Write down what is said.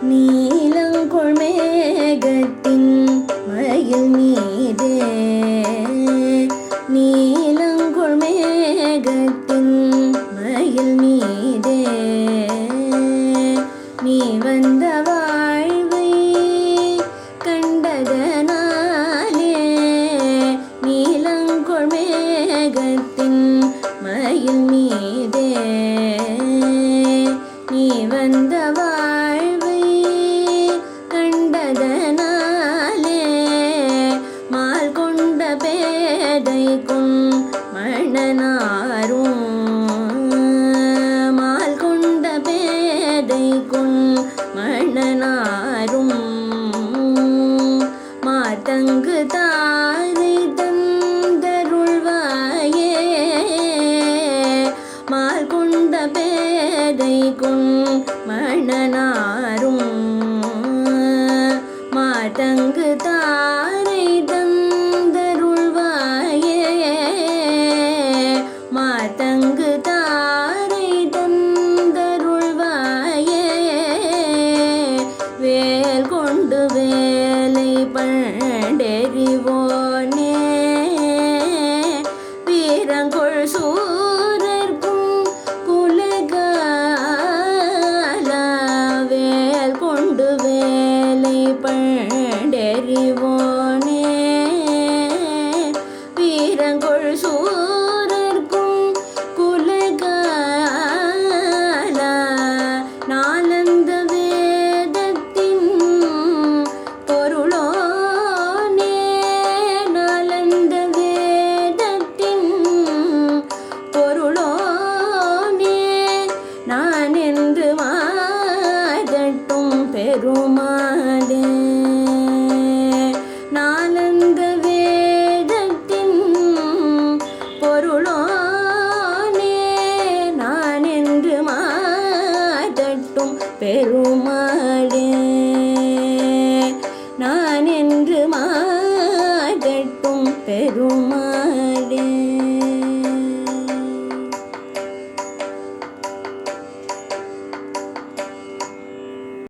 நீலங்கொள் மேகத்தின் மயில் மீதே நீலங்கொள் மேகத்தின் மயில் மீதே நீ வந்த வாழ்வை கண்டதனாலே நீலங்கொள் மேகத்தின் மயில் மீதே நீ வந்த வாழ்வை கண்டதனாலே மால் கொண்ட பேதைக்கும் மணனாரும் மால் கொண்ட பேதைக்கும் மணனாரும் மாதங்கு தாரை தந்தருள்வாயே மால் கொண்ட பேதைக்கும் மணனாரும் மாதங்கு தாரை தந்தருள்வாயே மாதங்கு தாரை தந்தருள்வாயே வேல் கொண்டு வேலை பண்டெறிவோனே வீரங்கொள் சூரர்க்கும் குலகாலா வேல் கொண்டு வேலை பண்டெறிவோனே வீரங்கொள் சூரர்க்கும் குலகாலா நாலந்த வேதத்தின் பொருளோனே நாலந்த வேதத்தின் பொருளோனே நான் என்று மாதட்டும் பெருமாளே நாலந்த வேதத்தின் பொருளோனே நான் என்று மாதட்டும் பெருமாளே நான் என்று மாதட்டும் பெருமாளே.